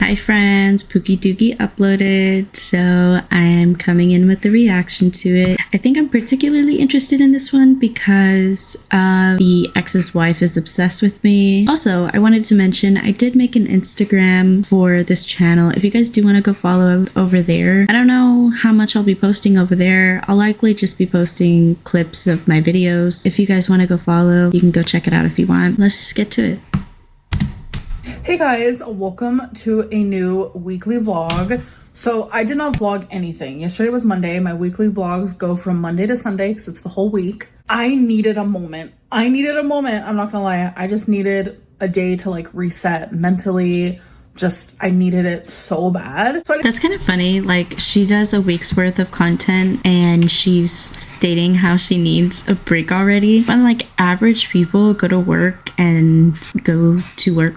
Hi friends, Pookie Dookie uploaded, so I am coming in with the reaction to it. I think I'm particularly interested in this one because the ex's wife is obsessed with me. Also, I wanted to mention I did make an Instagram for this channel. If you guys do want to go follow over there. I don't know how much I'll be posting over there. I'll likely just be posting clips of my videos. If you guys want to go follow, you can go check it out if you want. Let's just get to it. Hey guys, welcome to a new weekly vlog. So I did not vlog anything. Yesterday was Monday. My weekly vlogs go from Monday to Sunday because it's the whole week. I needed a moment. I'm not gonna lie. I just needed a day to like reset mentally. I needed it so bad. That's kind of funny. Like, she does a week's worth of content and she's stating how she needs a break already. But like, average people go to work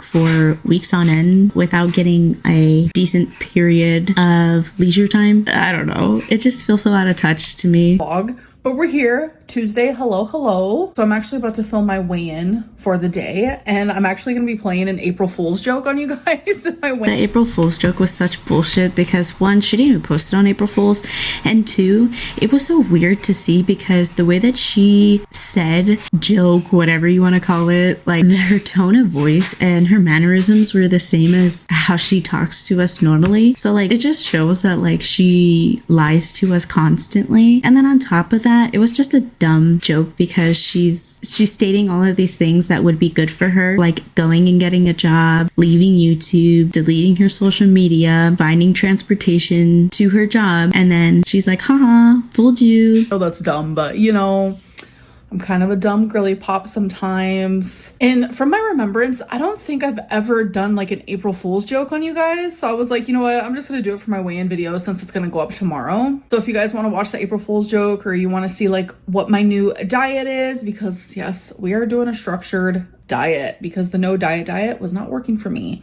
for weeks on end without getting a decent period of leisure time. I don't know. It just feels so out of touch to me. But we're here Tuesday. Hello. So I'm actually about to film my weigh-in for the day, and I'm actually gonna be playing an April Fool's joke on you guys. The April Fool's joke was such bullshit because one, she didn't even post it on April Fool's, and two, it was so weird to see because the way that she said joke, whatever you want to call it, like her tone of voice and her mannerisms were the same as how she talks to us normally. So like, it just shows that like she lies to us constantly. And then on top of that, it was just a dumb joke because she's stating all of these things that would be good for her, like going and getting a job, leaving YouTube, deleting her social media, finding transportation to her job, and then she's like, haha, fooled you. Oh, that's dumb, but you know, I'm kind of a dumb girly pop sometimes. And from my remembrance, I don't think I've ever done like an April Fool's joke on you guys. So I was like, you know what? I'm just gonna do it for my weigh-in video since it's gonna go up tomorrow. So if you guys want to watch the April Fool's joke or you want to see like what my new diet is, because yes, we are doing a structured diet because the no diet was not working for me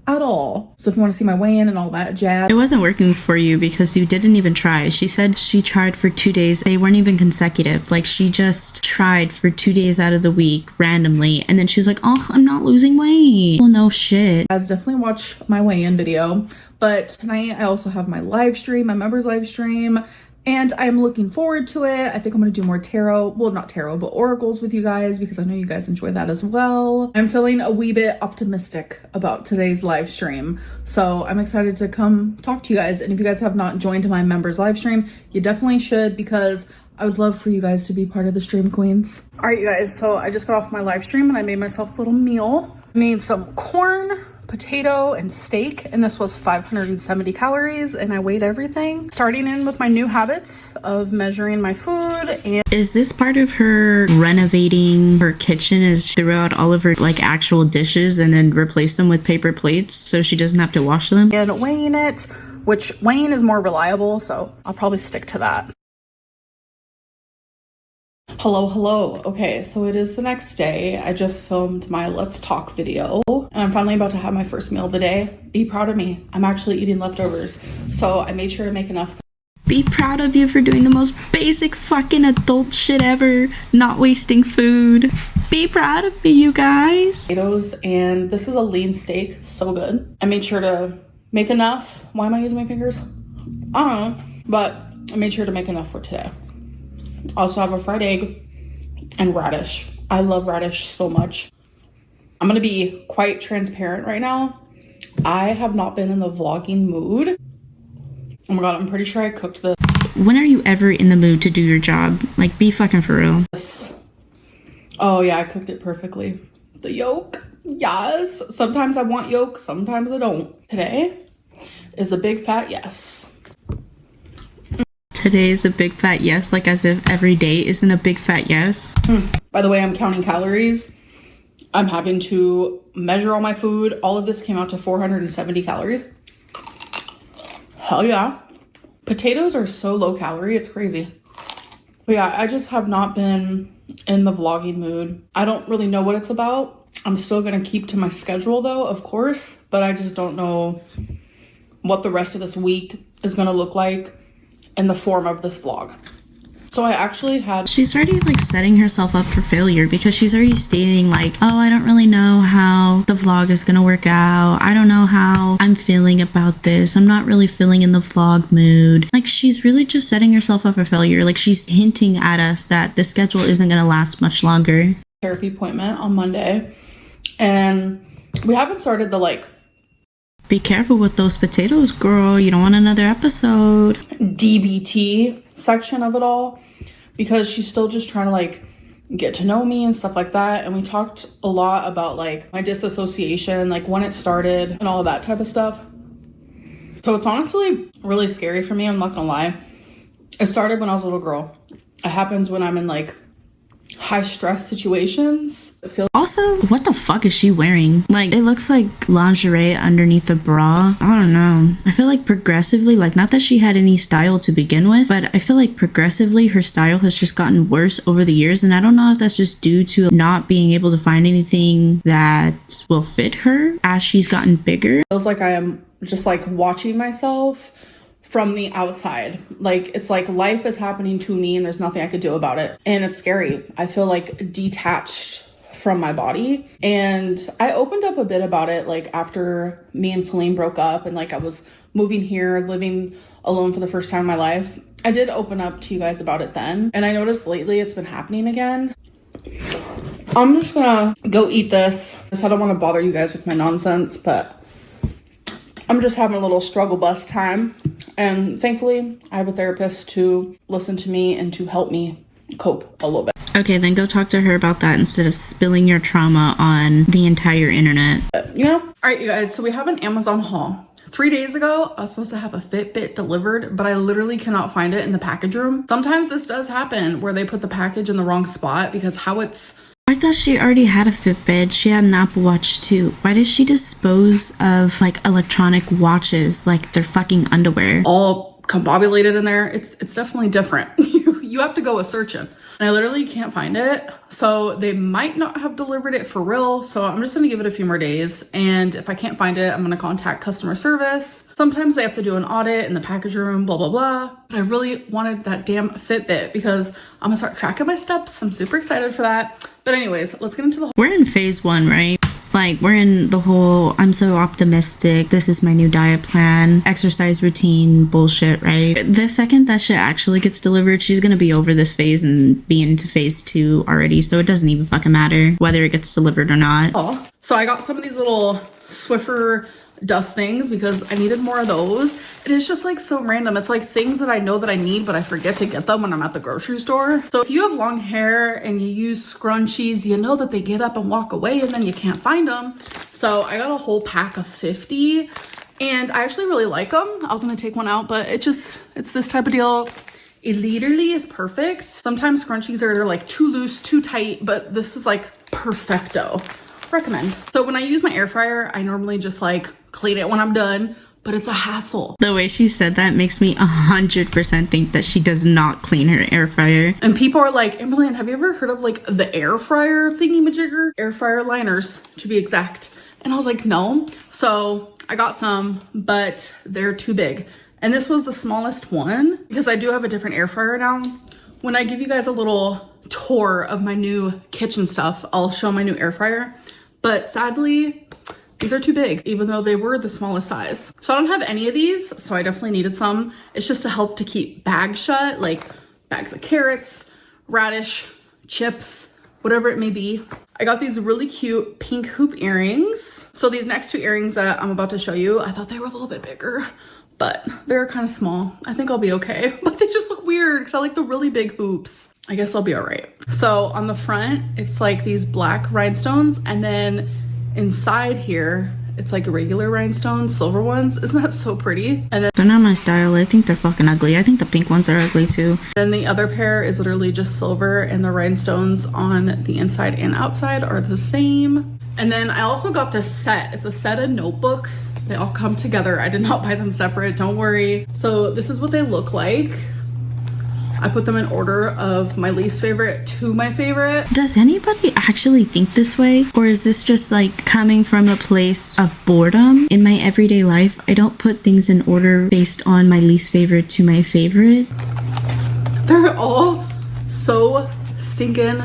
at all. So if you want to see my weigh-in and all that jazz. It wasn't working for you because you didn't even try. She said she tried for 2 days. They weren't even consecutive. Like, she just tried for 2 days out of the week randomly. And then she's like, oh, I'm not losing weight. Well, no shit. Guys, definitely watch my weigh-in video. But tonight I also have my live stream, my members live stream. And I'm looking forward to it. I think I'm going to do more tarot. Well, not tarot, but oracles with you guys because I know you guys enjoy that as well. I'm feeling a wee bit optimistic about today's live stream. So I'm excited to come talk to you guys. And if you guys have not joined my members live stream, you definitely should because I would love for you guys to be part of the stream queens. All right, you guys. So I just got off my live stream and I made myself a little meal. I made some corn, potato, and steak, and this was 570 calories, and I weighed everything. Starting in with my new habits of measuring my food. And is this part of her renovating her kitchen, is she threw out all of her like actual dishes and then replaced them with paper plates so she doesn't have to wash them? And weighing it, which weighing is more reliable, so I'll probably stick to that. Hello. Okay, so it is the next day. I just filmed my Let's Talk video and I'm finally about to have my first meal of the day. Be proud of me. I'm actually eating leftovers. So I made sure to make enough. Be proud of you for doing the most basic fucking adult shit ever. Not wasting food. Be proud of me, you guys. Potatoes, and this is a lean steak. So good. I made sure to make enough. Why am I using my fingers? I don't know. But I made sure to make enough for today. Also have a fried egg and radish. I love radish so much. I'm gonna be quite transparent right now. I have not been in the vlogging mood. Oh my god, I'm pretty sure I cooked this. When are you ever in the mood to do your job? Like, be fucking for real. Oh yeah, I cooked it perfectly. The yolk, yes. Sometimes I want yolk, sometimes I don't. Today is a big fat yes. Today is a big fat yes, like as if every day isn't a big fat yes. By the way, I'm counting calories. I'm having to measure all my food. All of this came out to 470 calories. Hell yeah. Potatoes are so low calorie, it's crazy. But yeah, I just have not been in the vlogging mood. I don't really know what it's about. I'm still gonna keep to my schedule though, of course, but I just don't know what the rest of this week is gonna look like in the form of this vlog. So I actually had... She's already like setting herself up for failure because she's already stating like, oh, I don't really know how the vlog is gonna work out. I don't know how I'm feeling about this. I'm not really feeling in the vlog mood. Like, she's really just setting herself up for failure. Like, she's hinting at us that the schedule isn't gonna last much longer. Therapy appointment on Monday, and we haven't started the like... Be careful with those potatoes, girl. You don't want another episode. DBT section of it all, because she's still just trying to like get to know me and stuff like that. And we talked a lot about like my disassociation, like when it started and all of that type of stuff. So it's honestly really scary for me. I'm not gonna lie. It started when I was a little girl. It happens when I'm in like high stress situations. Also, what the fuck is she wearing? Like, it looks like lingerie underneath a bra. I don't know. I feel like progressively, like, not that she had any style to begin with, but I feel like progressively her style has just gotten worse over the years, and I don't know if that's just due to not being able to find anything that will fit her as she's gotten bigger. Feels like I am just like watching myself from the outside. Like, it's like life is happening to me and there's nothing I could do about it. And it's scary. I feel like detached from my body. And I opened up a bit about it like after me and Celine broke up and like I was moving here, living alone for the first time in my life. I did open up to you guys about it then. And I noticed lately it's been happening again. I'm just gonna go eat this. I don't want to bother you guys with my nonsense, but I'm just having a little struggle bus time. And thankfully, I have a therapist to listen to me and to help me cope a little bit. Okay, then go talk to her about that instead of spilling your trauma on the entire internet. You know? All right, you guys. So we have an Amazon haul. 3 days ago, I was supposed to have a Fitbit delivered, but I literally cannot find it in the package room. Sometimes this does happen where they put the package in the wrong spot because how it's... I thought she already had a Fitbit. She had an Apple Watch too. Why does she dispose of like electronic watches like they're fucking underwear? All combobulated in there. It's definitely different. You have to go a searching. And I literally can't find it. So they might not have delivered it for real. So I'm just gonna give it a few more days. And if I can't find it, I'm gonna contact customer service. Sometimes they have to do an audit in the package room, blah, blah, blah. But I really wanted that damn Fitbit because I'm gonna start tracking my steps. I'm super excited for that. But anyways, let's get into the... We're in phase 1, right? Like, we're in the whole, I'm so optimistic, this is my new diet plan, exercise routine bullshit, right? The second that shit actually gets delivered, she's gonna be over this phase and be into phase 2 already, so it doesn't even fucking matter whether it gets delivered or not. Oh, so I got some of these little Swiffer dust things because I needed more of those. And it's just like so random. It's like things that I know that I need, but I forget to get them when I'm at the grocery store. So if you have long hair and you use scrunchies, you know that they get up and walk away and then you can't find them. So I got a whole pack of 50 and I actually really like them. I was gonna take one out, but it's this type of deal. It literally is perfect. Sometimes scrunchies are either like too loose, too tight, but this is like perfecto. Recommend. So when I use my air fryer, I normally just like clean it when I'm done, but it's a hassle. The way she said that makes me 100% think that she does not clean her air fryer. And people are like, Amberlynn, have you ever heard of like the air fryer thingy-majigger? Air fryer liners, to be exact. And I was like, no. So I got some, but they're too big. And this was the smallest one because I do have a different air fryer now. When I give you guys a little tour of my new kitchen stuff, I'll show my new air fryer. But sadly, these are too big, even though they were the smallest size. So I don't have any of these, so I definitely needed some. It's just to help to keep bags shut, like bags of carrots, radish, chips, whatever it may be. I got these really cute pink hoop earrings. So these next 2 earrings that I'm about to show you, I thought they were a little bit bigger, but they're kind of small. I think I'll be okay, but they just look weird because I like the really big hoops. I guess I'll be all right. So on the front, it's like these black rhinestones, and then inside here, it's like regular rhinestones, silver ones. Isn't that so pretty? And then they're not my style. I think they're fucking ugly. I think the pink ones are ugly too. Then the other pair is literally just silver, and the rhinestones on the inside and outside are the same. And then I also got this set. It's a set of notebooks. They all come together. I did not buy them separate, don't worry. So this is what they look like. I put them in order of my least favorite to my favorite. Does anybody actually think this way? Or is this just like coming from a place of boredom? In my everyday life, I don't put things in order based on my least favorite to my favorite. They're all so stinking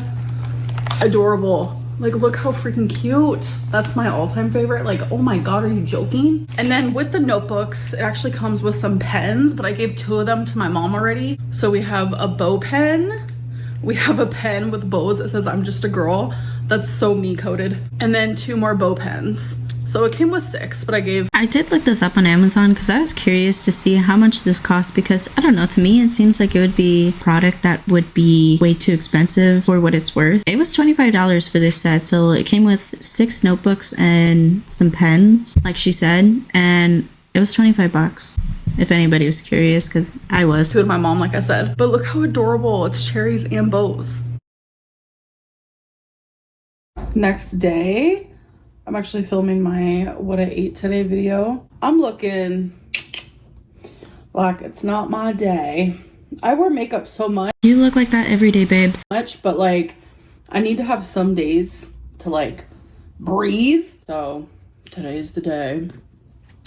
adorable. Like, look how freaking cute. That's my all-time favorite. Like, oh my God, are you joking? And then with the notebooks, it actually comes with some pens, but I gave 2 of them to my mom already. So we have a bow pen. We have a pen with bows that says I'm just a girl. That's so me coded. And then 2 more bow pens. So it came with 6, but I did look this up on Amazon because I was curious to see how much this cost, because I don't know, to me it seems like it would be a product that would be way too expensive for what it's worth. It was $25 for this set, so it came with 6 notebooks and some pens, like she said, and it was $25 if anybody was curious, because I was. To my mom, like I said. But look how adorable. It's cherries and bows. Next day, I'm actually filming my what I ate today video. I'm looking like it's not my day. I wear makeup so much. You look like that every day, babe. But like, I need to have some days to like breathe. So today is the day.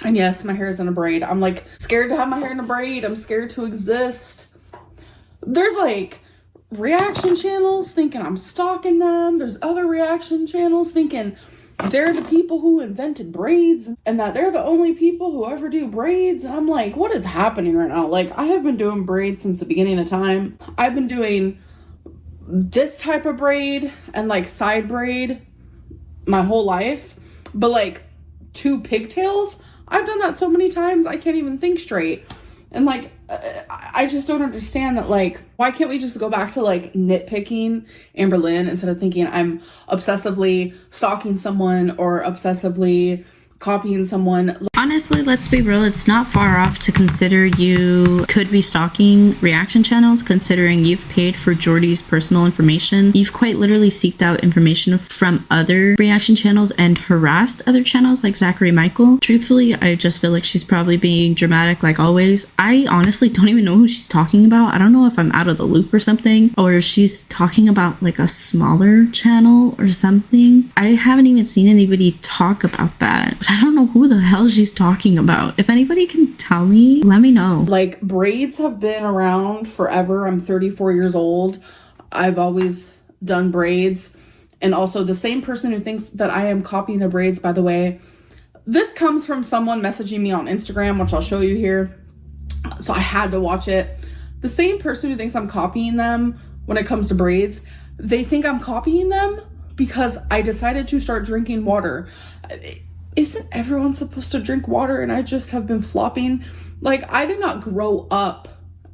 And yes, my hair is in a braid. I'm like scared to have my hair in a braid. I'm scared to exist. There's like reaction channels thinking I'm stalking them. There's other reaction channels thinking they're the people who invented braids and that they're the only people who ever do braids. And I'm like, what is happening right now? Like, I have been doing braids since the beginning of time. I've been doing this type of braid and like side braid my whole life. But like 2 pigtails, I've done that so many times I can't even think straight. And like, I just don't understand that. Like, why can't we just go back to like nitpicking Amberlynn instead of thinking I'm obsessively stalking someone or obsessively copying someone? Honestly, let's be real, it's not far off to consider you could be stalking reaction channels, considering you've paid for Jordy's personal information. You've quite literally seeked out information from other reaction channels and harassed other channels like Zachary Michael. Truthfully, I just feel like she's probably being dramatic like always. I honestly don't even know who she's talking about. I don't know if I'm out of the loop or something, or if she's talking about like a smaller channel or something. I haven't even seen anybody talk about that, but I don't know who the hell she's talking about. If anybody can tell me, let me know. Like, braids have been around forever. I'm 34 years old. I've always done braids. And also, the same person who thinks that I am copying the braids, by the way, this comes from someone messaging me on Instagram, which I'll show you here. So I had to watch it. The same person who thinks I'm copying them when it comes to braids, they think I'm copying them because I decided to start drinking water. Isn't everyone supposed to drink water and I just have been flopping? Like, I did not grow up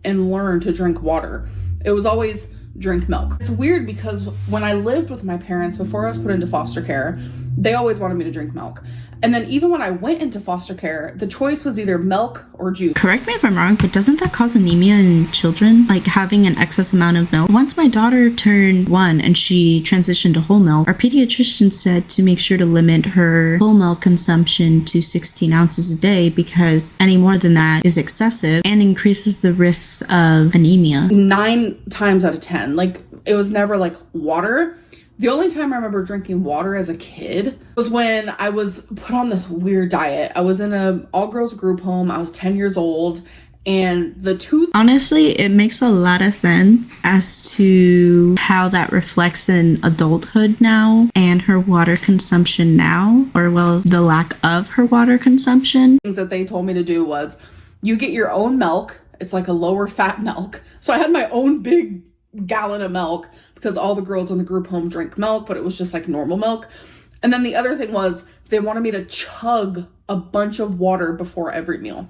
and learn to drink water. It was always drink milk. It's weird because when I lived with my parents before I was put into foster care, they always wanted me to drink milk. And then even when I went into foster care, the choice was either milk or juice. Correct me if I'm wrong, but doesn't that cause anemia in children? Like having an excess amount of milk? Once my daughter turned 1 and she transitioned to whole milk, our pediatrician said to make sure to limit her whole milk consumption to 16 ounces a day because any more than that is excessive and increases the risks of anemia. 9 times out of 10. Like, it was never like water. The only time I remember drinking water as a kid was when I was put on this weird diet. I was in a all-girls group home. I was 10 years old, and Honestly, it makes a lot of sense as to how that reflects in adulthood now and her water consumption now, or well, the lack of her water consumption. Things that they told me to do was, you get your own milk. It's like a lower fat milk. So I had my own big gallon of milk because all the girls in the group home drink milk, but it was just like normal milk. And then the other thing was they wanted me to chug a bunch of water before every meal.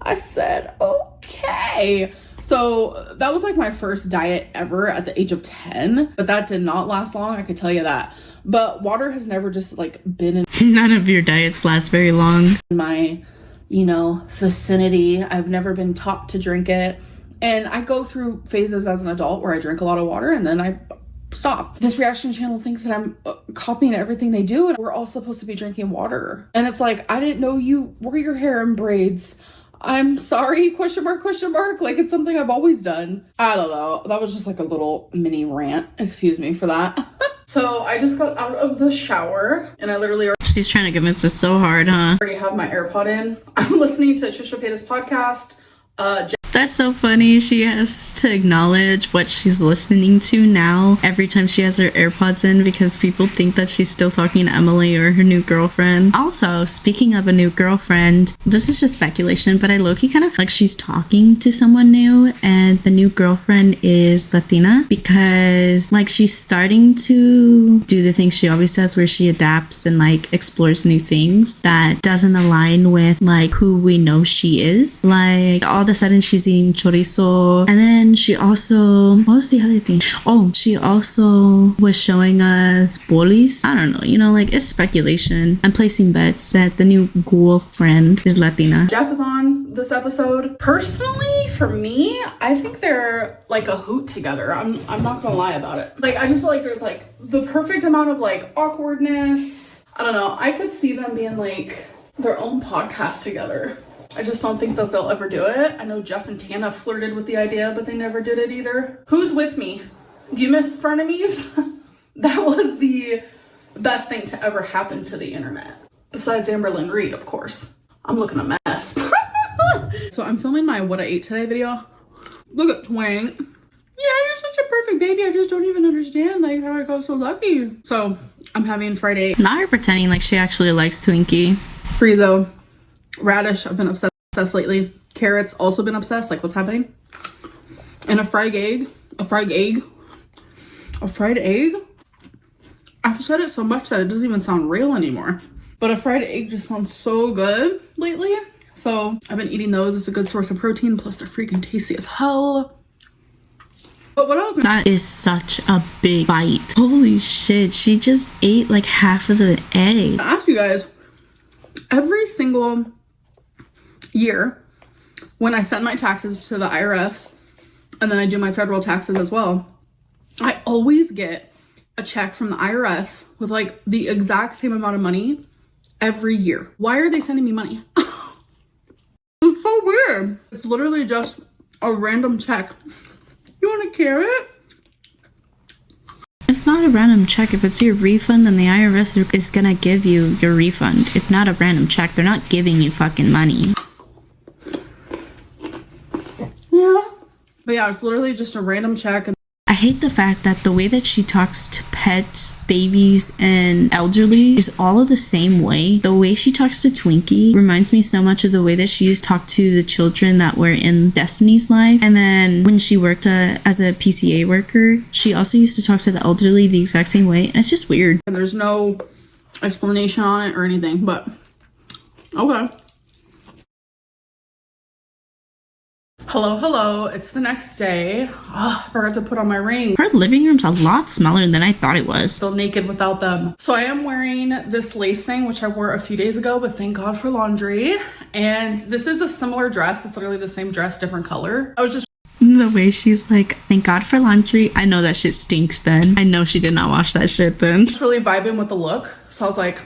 I said, okay. So that was like my first diet ever at the age of 10, but that did not last long, I could tell you that. But water has never just like been in None of your diets last very long. my, vicinity. I've never been taught to drink it. And I go through phases as an adult where I drink a lot of water and then I stop. This reaction channel thinks that I'm copying everything they do, and we're all supposed to be drinking water. And it's like, I didn't know you wore your hair in braids. I'm sorry, question mark, question mark. Like, it's something I've always done. I don't know. That was just like a little mini rant. Excuse me for that. So I just got out of the shower and I literally She's trying to convince us so hard, huh? already have my AirPod in. I'm listening to Trisha Paytas' podcast. That's so funny. She has to acknowledge what she's listening to now every time she has her AirPods in because people think that she's still talking to Emily or her new girlfriend. Also, speaking of a new girlfriend, this is just speculation, but I low-key kind of feel like she's talking to someone new, and the new girlfriend is Latina because like she's starting to do the things she always does where she adapts and like explores new things that doesn't align with like who we know she is. Like all of a sudden she's eating chorizo, and then she also, what was the other thing? Oh, she also was showing us bolis. I don't know, you know, like it's speculation. I'm placing bets that the new girlfriend is Latina. Jeff is on this episode. Personally, for me, I think they're like a hoot together. I'm not gonna lie about it. Like I just feel like there's like the perfect amount of like awkwardness. I don't know. I could see them being like their own podcast together. I just don't think that they'll ever do it. I know Jeff and Tana flirted with the idea, but they never did it either. Who's with me? Do you miss frenemies? That was the best thing to ever happen to the internet. Besides Amberlynn Reed, of course. I'm looking a mess. So I'm filming my what I ate today video. Look at Twang. Yeah, you're such a perfect baby. I just don't even understand like how I got so lucky. So I'm having fried egg. Not her pretending like she actually likes Twinkie. Chorizo. Radish, I've been obsessed lately. Carrots, also been obsessed. Like, what's happening? And a fried egg. A fried egg. A fried egg? I've said it so much that it doesn't even sound real anymore. But a fried egg just sounds so good lately. So I've been eating those. It's a good source of protein. Plus, they're freaking tasty as hell. But what else? That is such a big bite. Holy shit, she just ate like half of the egg. I ask you guys, every single year when I send my taxes to the IRS and then I do my federal taxes as well, I always get a check from the IRS with like the exact same amount of money every year. Why are they sending me money? It's so weird. It's literally just a random check. You want a carrot? It's not a random check. If it's your refund, then the IRS is gonna give you your refund. It's not a random check. They're not giving you fucking money. Yeah. But yeah, it's literally just a random check. I hate the fact that the way that she talks to pets, babies, and elderly is all of the same way. The way she talks to Twinkie reminds me so much of the way that she used to talk to the children that were in Destiny's life. And then when she worked as a PCA worker, she also used to talk to the elderly the exact same way. And it's just weird. And there's no explanation on it or anything, but okay. Hello, it's the next day. Oh, I forgot to put on my ring. Her living room's a lot smaller than I thought it was. Feel naked without them. So I am wearing this lace thing, which I wore a few days ago, but thank God for laundry. And this is a similar dress. It's literally the same dress, different color. I was just the way she's like, thank God for laundry. I know that shit stinks then. I know she did not wash that shit then. just really vibing with the look. So I was like,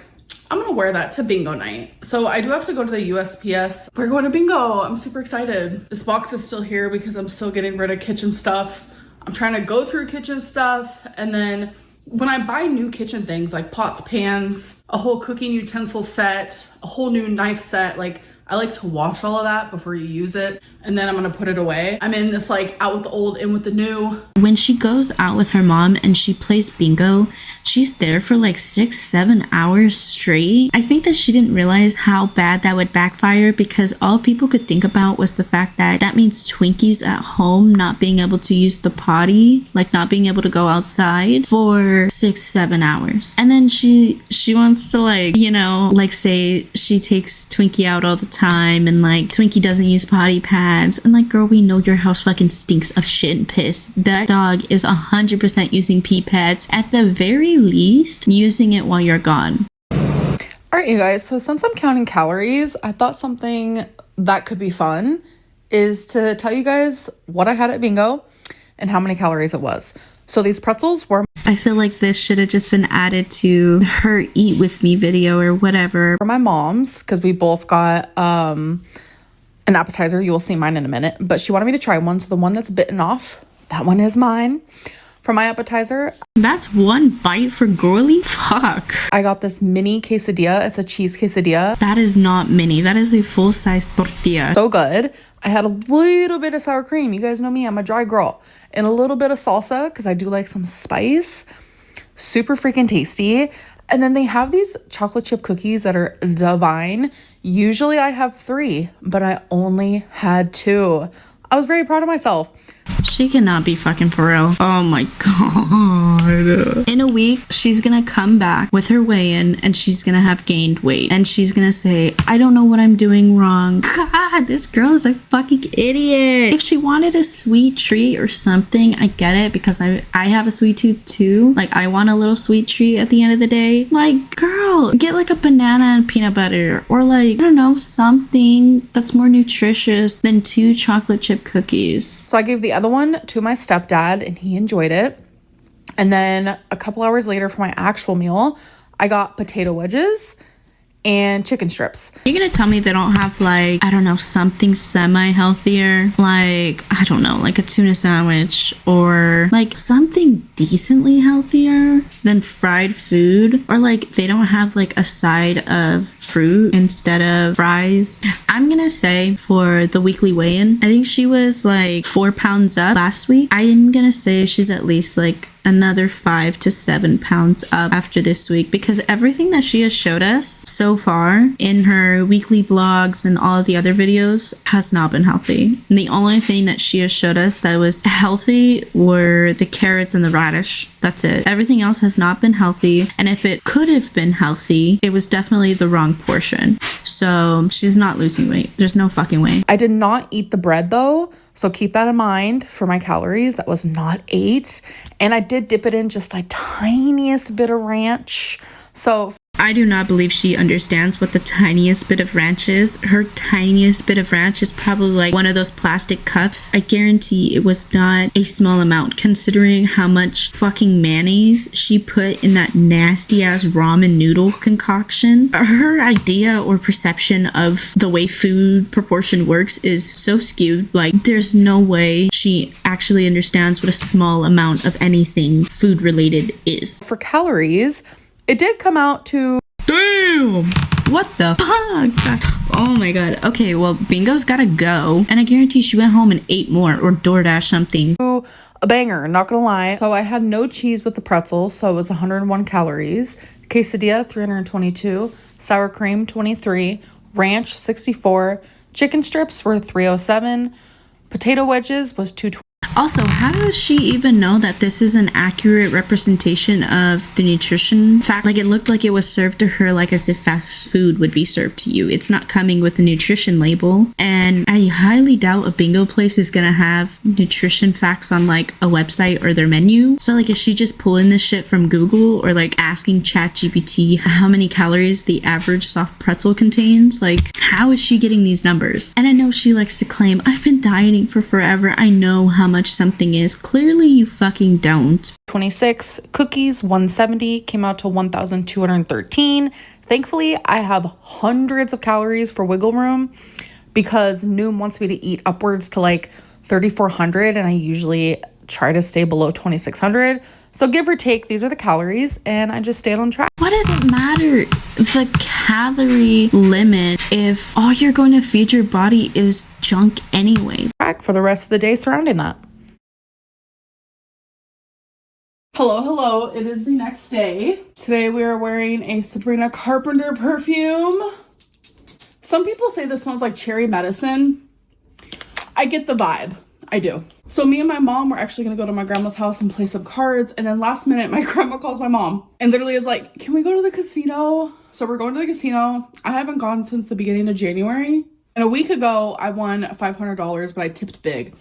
I'm gonna wear that to bingo night. So I do have to go to the USPS. We're going to bingo. I'm super excited. This box is still here because I'm still getting rid of kitchen stuff. I'm trying to go through kitchen stuff. And then when I buy new kitchen things like pots, pans, a whole cooking utensil set, a whole new knife set, like I like to wash all of that before you use it. And then I'm gonna put it away. I'm in this like out with the old, in with the new. When she goes out with her mom and she plays bingo, she's there for like 6-7 hours straight. I think that she didn't realize how bad that would backfire because all people could think about was the fact that that means Twinkie's at home not being able to use the potty, like not being able to go outside for 6-7 hours. And then she wants to like, you know, like say she takes Twinkie out all the time and like Twinkie doesn't use potty pads. And like, girl, we know your house fucking stinks of shit and piss. That dog is 100% using pee pads. At the very least, using it while you're gone. All right, you guys. So since I'm counting calories, I thought something that could be fun is to tell you guys what I had at bingo and how many calories it was. So these pretzels were... I feel like this should have just been added to her eat with me video or whatever. For my mom's, because we both got an appetizer. You will see mine in a minute. But she wanted me to try one. So the one that's bitten off, that one is mine. For my appetizer, That's one bite for girly? Fuck. I got this mini quesadilla. It's a cheese quesadilla. That is not mini. That is a full-size tortilla. So good. I had a little bit of sour cream. You guys know me, I'm a dry girl. And a little bit of salsa because I do like some spice. Super freaking tasty. And then they have these chocolate chip cookies that are divine. Usually I have 3, but I only had 2. I was very proud of myself. She cannot be fucking for real. Oh my god. In a week, she's gonna come back with her weigh-in and she's gonna have gained weight. And she's gonna say, I don't know what I'm doing wrong. God, this girl is a fucking idiot. If she wanted a sweet treat or something, I get it because I have a sweet tooth too. Like, I want a little sweet treat at the end of the day. Like, girl, get like a banana and peanut butter or like, I don't know, something that's more nutritious than 2 chocolate chip cookies. So I gave the other one to my stepdad and he enjoyed it. And then a couple hours later for my actual meal, I got potato wedges and chicken strips. You're gonna tell me they don't have like, I don't know, something semi-healthier? Like, I don't know, like a tuna sandwich or like something decently healthier than fried food? Or like they don't have like a side of fruit instead of fries? I'm gonna say for the weekly weigh-in, I think she was like 4 pounds up last week. I'm gonna say she's at least like another 5 to 7 pounds up after this week because everything that she has showed us so far in her weekly vlogs and all of the other videos has not been healthy. And the only thing that she has showed us that was healthy were the carrots and the radish. That's it. Everything else has not been healthy. And if it could have been healthy, it was definitely the wrong portion. So she's not losing weight. There's no fucking way. I did not eat the bread though. So keep that in mind for my calories. That was not 8. And I did dip it in just the tiniest bit of ranch. So I do not believe she understands what the tiniest bit of ranch is. Her tiniest bit of ranch is probably like one of those plastic cups. I guarantee it was not a small amount considering how much fucking mayonnaise she put in that nasty ass ramen noodle concoction. Her idea or perception of the way food proportion works is so skewed. Like, there's no way she actually understands what a small amount of anything food related is. for calories, it did come out to Damn! What the fuck? Oh my god. Okay, well, Bingo's gotta go. And I guarantee she went home and ate more or DoorDash something. a banger, not gonna lie. So I had no cheese with the pretzel, so it was 101 calories. Quesadilla, 322. Sour cream, 23. Ranch, 64. Chicken strips were 307. Potato wedges was 220. Also, how does she even know that this is an accurate representation of the nutrition fact? Like, it looked like it was served to her like as if fast food would be served to you. It's not coming with a nutrition label. And I highly doubt a bingo place is gonna have nutrition facts on like a website or their menu. So like, is she just pulling this shit from Google or like asking ChatGPT how many calories the average soft pretzel contains? Like, how is she getting these numbers? And I know she likes to claim, I've been dieting for forever. I know how much something is. Clearly you fucking don't. 26 cookies, 170, came out to 1,213. Thankfully, I have hundreds of calories for wiggle room because Noom wants me to eat upwards to like 3,400 and I usually try to stay below 2,600. So give or take, these are the calories and I just stayed on track. What does it matter, the calorie limit, if all you're going to feed your body is junk anyway? For the rest of the day surrounding that. Hello, it is the next day. Today we are wearing a Sabrina Carpenter perfume. Some people say this smells like cherry medicine. I get the vibe. I do. So me and my mom were actually gonna go to my grandma's house and play some cards, and then last minute my grandma calls my mom and literally is like, can we go to the casino? So we're going to the casino. I haven't gone since the beginning of January. And a week ago I won $500, but I tipped big.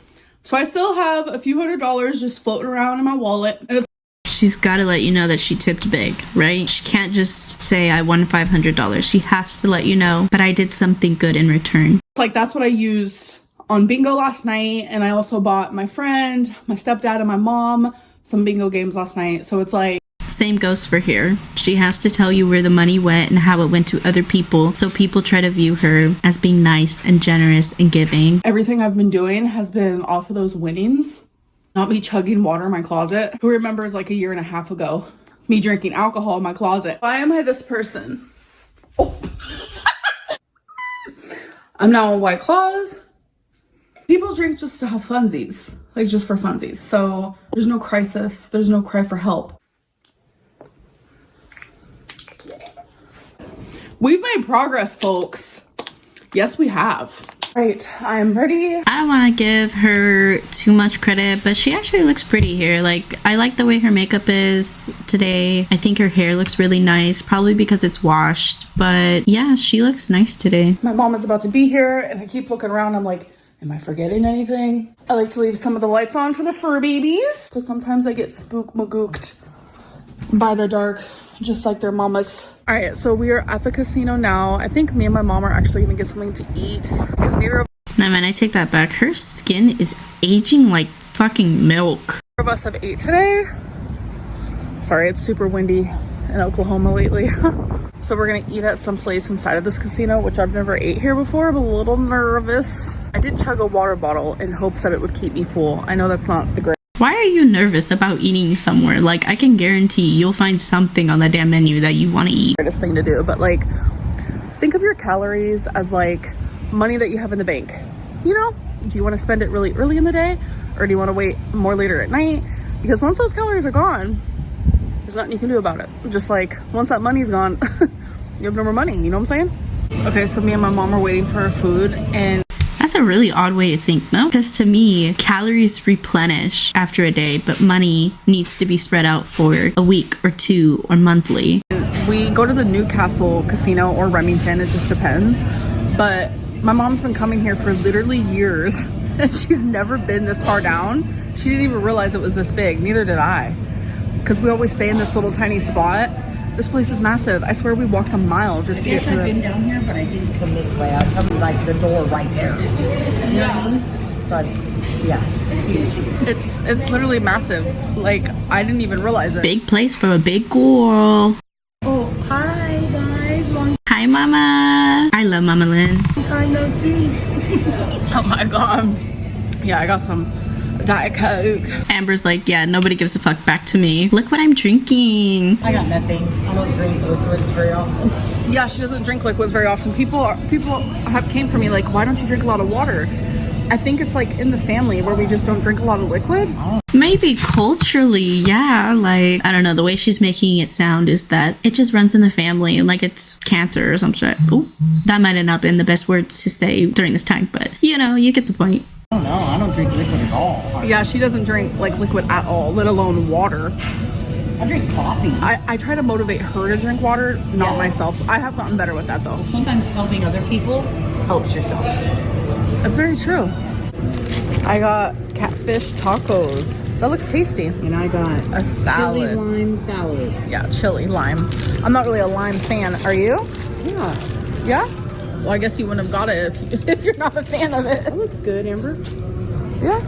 So I still have a few $100s just floating around in my wallet. And it's She's got to let you know that she tipped big, right? She can't just say I won $500. She has to let you know, but I did something good in return. like, that's what I used on bingo last night. And I also bought my friend, my stepdad, and my mom some bingo games last night. So it's like, same goes for here. She has to tell you where the money went and how it went to other people, so people try to view her as being nice and generous and giving. everything I've been doing has been off of those winnings. Not me chugging water in my closet. Who remembers like a year and a half ago, me drinking alcohol in my closet? Why am I this person? Oh. I'm now on White Claws. People drink just to have funsies, like just for funsies. So there's no crisis. There's no cry for help. We've made progress, folks. Yes, we have. Right, I'm ready. I don't want to give her too much credit, but she actually looks pretty here. Like, I like the way her makeup is today. I think her hair looks really nice, probably because it's washed. But yeah, she looks nice today. My mom is about to be here, and I keep looking around. I'm like, am I forgetting anything? I like to leave some of the lights on for the fur babies, because sometimes I get spook-magooked by the dark, just like their mamas. All right, so we are at the casino now. I think me and my mom are actually gonna get something to eat because neither of No, man, I take that back. Her skin is aging like fucking milk. us have ate today. Sorry, it's super windy in Oklahoma lately. So we're gonna eat at some place inside of this casino, which I've never ate here before. I'm a little nervous. I did chug a water bottle in hopes that it would keep me full. I know that's not the great. Why are you nervous about eating somewhere? Like, I can guarantee you'll find something on the damn menu that you want to eat. Greatest thing to do, but like, think of your calories as like money that you have in the bank. You know, do you want to spend it really early in the day, or do you want to wait more later at night? Because once those calories are gone, there's nothing you can do about it. Just like once that money's gone, you have no more money. You know what I'm saying? Okay, so me and my mom are waiting for our food, and that's a really odd way to think, no? Because to me, calories replenish after a day, but money needs to be spread out for a week or two or monthly. we go to the Newcastle casino or Remington, it just depends. But my mom's been coming here for literally years and she's never been this far down. She didn't even realize it was this big, neither did I. Because we always stay in this little tiny spot. This place is massive. I swear we walked a mile just to get to it. I've been down here, but I didn't come this way. I come like the door right there. You know what I mean? So, yeah, it's huge. It's literally massive. Like, I didn't even realize it. Big place for a big girl. Oh, hi guys. Long Hi, Mama. I love Mama Lynn. time no see. Oh my god. Yeah, I got some Diet Coke. Amber's like, yeah, nobody gives a fuck, back to me. Look what I'm drinking. I got nothing. I don't drink liquids very often. Yeah, she doesn't drink liquids very often. People have came for me like, why don't you drink a lot of water? I think it's like in the family where we just don't drink a lot of liquid. Maybe culturally, yeah, like, I don't know, the way she's making it sound is that it just runs in the family, like it's cancer or some shit. Ooh, that might have not been the best words to say during this time, but you know, you get the point. I don't know. I don't drink liquid at all. Yeah, she doesn't drink like liquid at all, let alone water. I drink coffee. I try to motivate her to drink water, not Yeah. myself. I have gotten better with that though. Sometimes helping other people helps yourself. That's very true. I got catfish tacos. That looks tasty. And I got A salad. chili lime salad. Yeah, chili lime. I'm not really a lime fan. Are you? Yeah, Yeah? Well, I guess you wouldn't have got it if you're not a fan of it. that looks good, Amber. Yeah.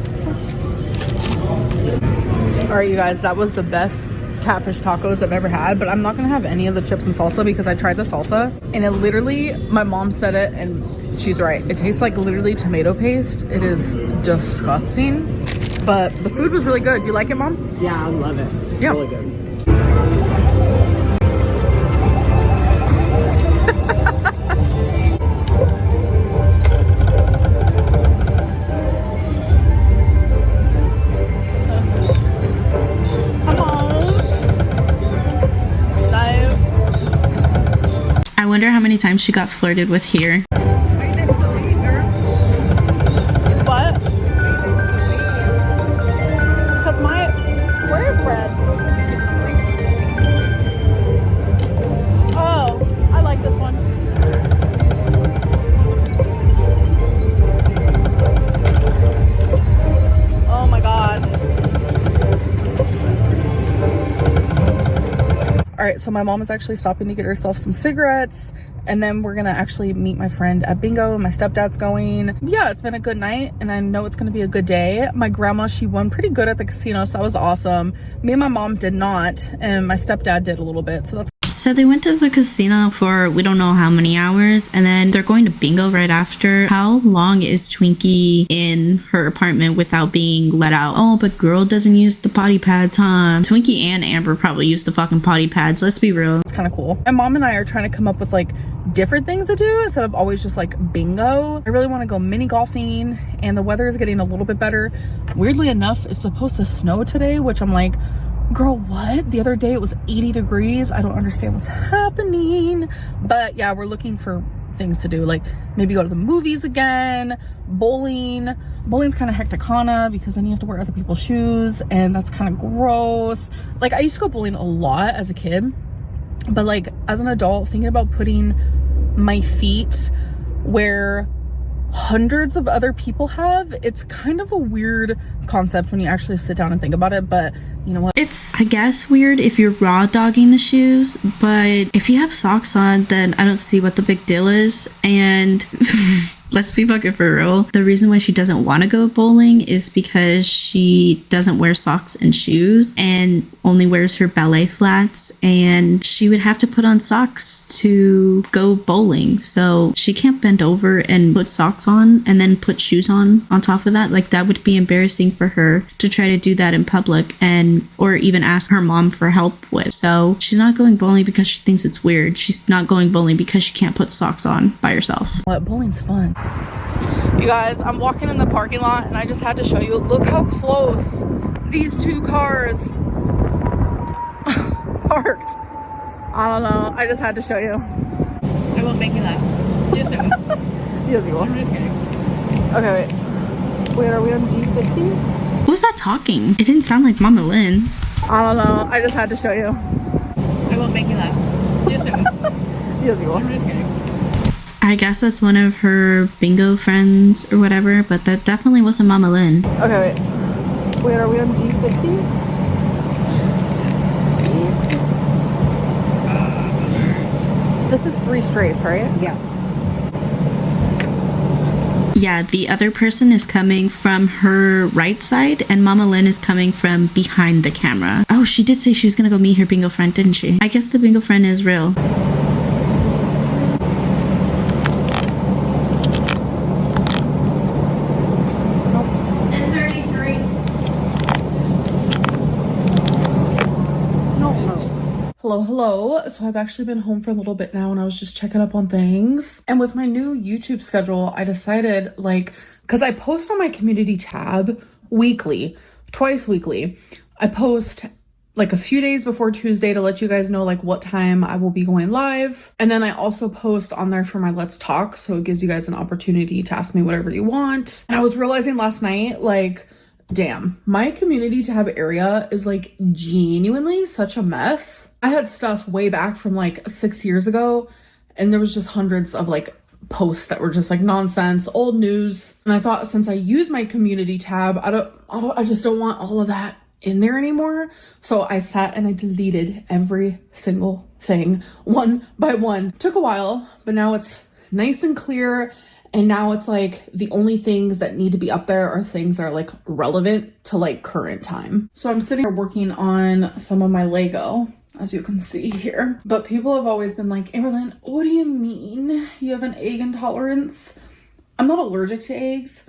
All right, you guys, that was the best catfish tacos I've ever had, but I'm not gonna have any of the chips and salsa because I tried the salsa and it literally, my mom said it and she's right. It tastes like literally tomato paste. It is disgusting, but the food was really good. Do you like it, Mom? Yeah, I love it. It's Yeah. really good. Come on. Live. I wonder how many times she got flirted with here. What? Because my square bread. Oh, I like this one. Oh my god. All right, so my mom is actually stopping to get herself some cigarettes. And then we're gonna actually meet my friend at bingo. My stepdad's going. Yeah, it's been a good night and I know it's gonna be a good day. My grandma, she won pretty good at the casino, so that was awesome. Me and my mom did not, and my stepdad did a little bit, so that's... So they went to the casino for we don't know how many hours, and then they're going to bingo right after. How long is Twinkie in her apartment without being let out? Oh, but girl doesn't use the potty pads, huh? Twinkie and Amber probably use the fucking potty pads. Let's be real. It's kind of cool. My mom and I are trying to come up with like different things to do instead of always just like bingo. I really want to go mini golfing, and the weather is getting a little bit better. Weirdly enough, it's supposed to snow today, which I'm like, girl, what? The other day it was 80 degrees. I don't understand what's happening. But yeah, we're looking for things to do, like maybe go to the movies again, bowling. Bowling's kind of hecticana because then you have to wear other people's shoes, and that's kind of gross. Like, I used to go bowling a lot as a kid, but like as an adult, thinking about putting my feet where hundreds of other people have, it's kind of a weird concept when you actually sit down and think about it. But you know what, it's, I guess, weird if you're raw dogging the shoes, but if you have socks on, then I don't see what the big deal is. And let's be fucking for real, the reason why she doesn't want to go bowling is because she doesn't wear socks and shoes and only wears her ballet flats, and she would have to put on socks to go bowling, so she can't bend over and put socks on and then put shoes on top of that. Like, that would be embarrassing for her to try to do that in public, and or even ask her mom for help with. So she's not going bowling because she thinks it's weird. She's not going bowling because she can't put socks on by herself. what, bowling's fun. You guys, I'm walking in the parking lot and I just had to show you, look how close these two cars parked. I don't know, I just had to show you. I won't make you laugh. Yes, I will. Yes, you will. Okay, wait, are we on G50? Who was that talking? It didn't sound like Mama Lynn. I don't know, I just had to show you. I won't make you laugh. Yes, I will. Yes, you will. I guess that's one of her bingo friends or whatever, but that definitely wasn't Mama Lynn. Okay, wait, are we on G50? This is 3 straights, right? Yeah. Yeah, the other person is coming from her right side, and Mama Lynn is coming from behind the camera. Oh, she did say she was gonna go meet her bingo friend, didn't she? I guess the bingo friend is real. Hello. So I've actually been home for a little bit now, and I was just checking up on things. And with my new YouTube schedule, I decided, like, because I post on my community tab weekly, twice weekly. I post like a few days before Tuesday to let you guys know like what time I will be going live. And then I also post on there for my Let's Talk, so it gives you guys an opportunity to ask me whatever you want. And I was realizing last night, like, damn, my community tab area is like genuinely such a mess. I had stuff way back from like 6 years ago, and there was just hundreds of like posts that were just like nonsense, old news. And I thought, since I use my community tab, I just don't want all of that in there anymore. So I sat and I deleted every single thing one by one. Took a while, but now it's nice and clear. And now it's like the only things that need to be up there are things that are like relevant to like current time. So I'm sitting here working on some of my Lego, as you can see here. But people have always been like, Emerlyn, what do you mean you have an egg intolerance? I'm not allergic to eggs,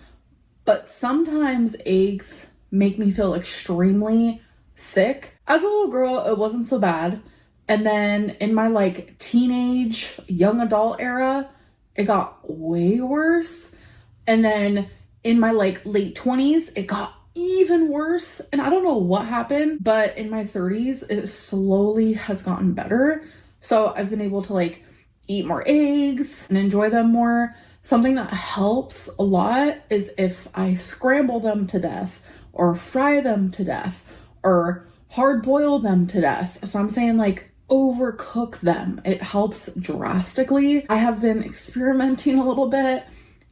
but sometimes eggs make me feel extremely sick. As a little girl, it wasn't so bad. And then in my like teenage, young adult era, it got way worse. And then in my like late 20s, it got even worse. And I don't know what happened, but in my 30s, it slowly has gotten better. So I've been able to like eat more eggs and enjoy them more. Something that helps a lot is if I scramble them to death or fry them to death or hard boil them to death. So I'm saying like overcook them. It helps drastically. I have been experimenting a little bit,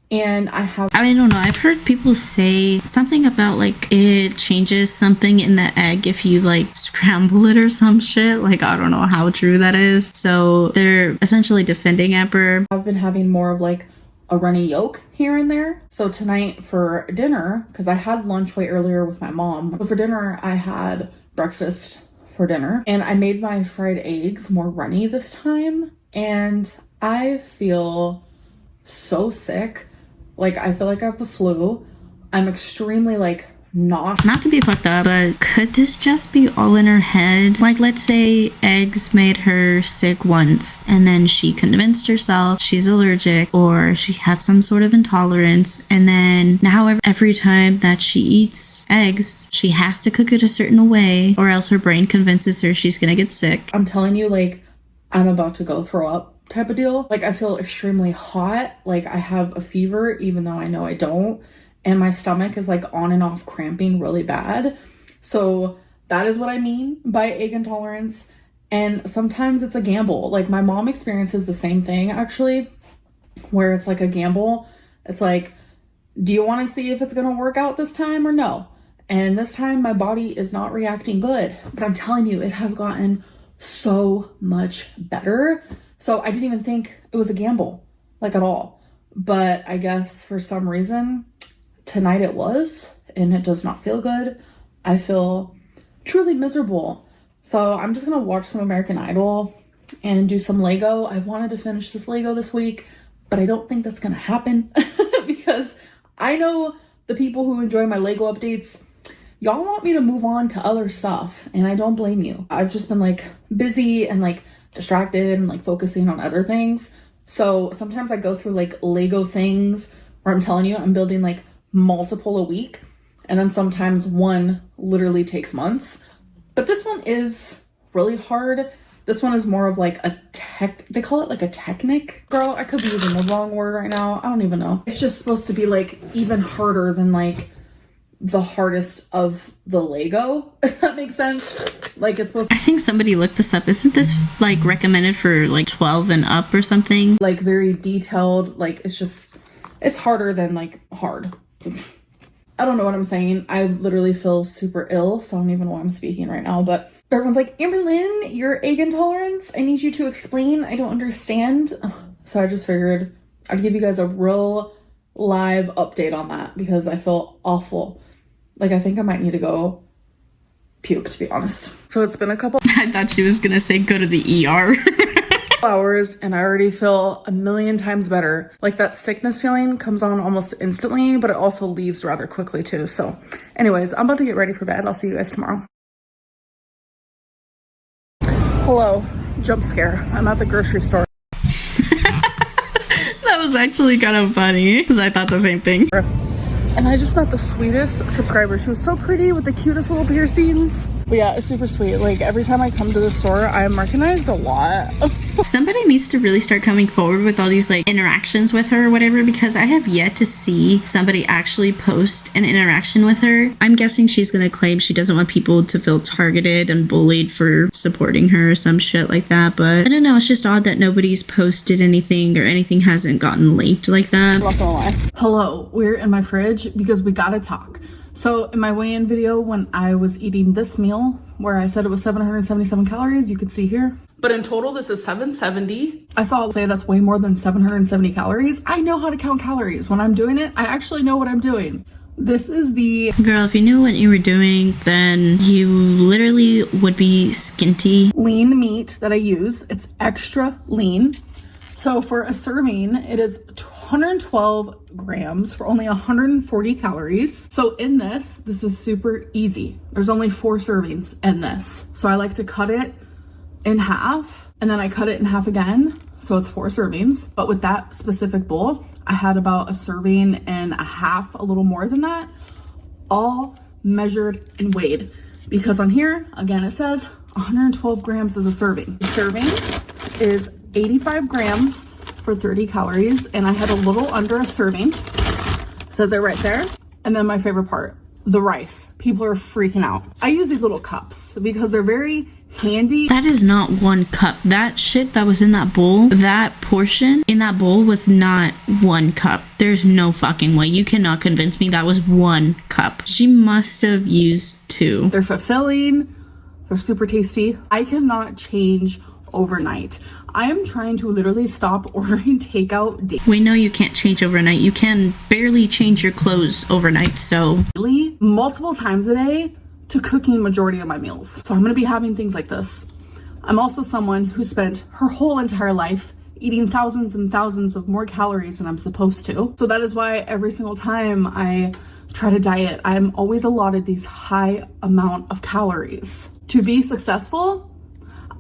and I don't know, I've heard people say something about like it changes something in the egg if you like scramble it or some shit. Like, I don't know how true that is. So they're essentially defending Amber. I've been having more of like a runny yolk here and there. So tonight for dinner, because I had lunch way earlier with my mom, but for dinner I had breakfast for dinner, and I made my fried eggs more runny this time, and I feel so sick. Like, I feel like I have the flu. I'm extremely like not to be fucked up, but could this just be all in her head? Like, let's say eggs made her sick once and then she convinced herself she's allergic or she had some sort of intolerance, and then now every time that she eats eggs she has to cook it a certain way or else her brain convinces her she's gonna get sick. I'm telling you, like, I'm about to go throw up type of deal. Like, I feel extremely hot, like I have a fever even though I know I don't, and my stomach is like on and off cramping really bad. So that is what I mean by egg intolerance. And sometimes it's a gamble. Like, my mom experiences the same thing actually, where it's like a gamble. It's like, do you want to see if it's going to work out this time or no? And this time my body is not reacting good, but I'm telling you, it has gotten so much better. So I didn't even think it was a gamble, like, at all. But I guess for some reason tonight it was, and it does not feel good. I feel truly miserable. So I'm just gonna watch some American Idol and do some Lego. I wanted to finish this Lego this week, but I don't think that's gonna happen because I know the people who enjoy my Lego updates, y'all want me to move on to other stuff, and I don't blame you. I've just been like busy and like distracted and like focusing on other things. So sometimes I go through like Lego things where I'm telling you I'm building like multiple a week, and then sometimes one literally takes months. But this one is really hard. This one is more of like a they call it like a technic. Girl, I could be using the wrong word right now. I don't even know. It's just supposed to be like even harder than like the hardest of the Lego, if that makes sense. Like, it's supposed to, I think somebody looked this up. Isn't this like recommended for like 12 and up or something? like very detailed. Like, it's harder than like hard. I don't know what I'm saying. I literally feel super ill, so I don't even know why I'm speaking right now. But everyone's like, Amberlynn, your egg intolerance, I need you to explain. I don't understand. So I just figured I'd give you guys a real live update on that because I feel awful. Like, I think I might need to go puke, to be honest. So it's been a couple I thought she was gonna say go to the ER. hours and I already feel a million times better. Like, that sickness feeling comes on almost instantly, but it also leaves rather quickly too. So anyways, I'm about to get ready for bed. I'll see you guys tomorrow. Hello, jump scare. I'm at the grocery store. That was actually kind of funny because I thought the same thing. And I just met the sweetest subscriber. She was so pretty with the cutest little piercings. But yeah, it's super sweet. Like, every time I come to the store, I am recognized a lot. Somebody needs to really start coming forward with all these like interactions with her or whatever, because I have yet to see somebody actually post an interaction with her. I'm guessing she's gonna claim she doesn't want people to feel targeted and bullied for supporting her or some shit like that, but I don't know, it's just odd that nobody's posted anything or anything hasn't gotten leaked like that. I'm not gonna lie. Hello, we're in my fridge because we gotta talk. So in my weigh-in video, when I was eating this meal, where I said it was 777 calories, you could see here. But in total, this is 770. I saw it say that's way more than 770 calories. I know how to count calories. When I'm doing it, I actually know what I'm doing. This is the... Girl, if you knew what you were doing, then you literally would be skinty. Lean meat that I use. It's extra lean. So for a serving, it is 112 grams for only 140 calories. So in this is super easy. There's only 4 servings in this. So I like to cut it in half, and then I cut it in half again. So it's 4 servings. But with that specific bowl, I had about a serving and a half, a little more than that, all measured and weighed. Because on here, again, it says 112 grams is a serving. The serving is 85 grams for 30 calories, and I had a little under a serving. It says it right there. And then my favorite part, the rice. People are freaking out. I use these little cups because they're very handy. That is not 1 cup. That shit that was in that bowl, that portion in that bowl was not 1 cup. There's no fucking way. You cannot convince me that was 1 cup. She must have used 2. They're fulfilling. They're super tasty. I cannot change overnight. I am trying to literally stop ordering takeout daily. We know you can't change overnight. You can barely change your clothes overnight, so Multiple times a day, to cooking majority of my meals. So I'm gonna be having things like this. I'm also someone who spent her whole entire life eating thousands and thousands of more calories than I'm supposed to. So that is why every single time I try to diet, I'm always allotted these high amount of calories. To be successful,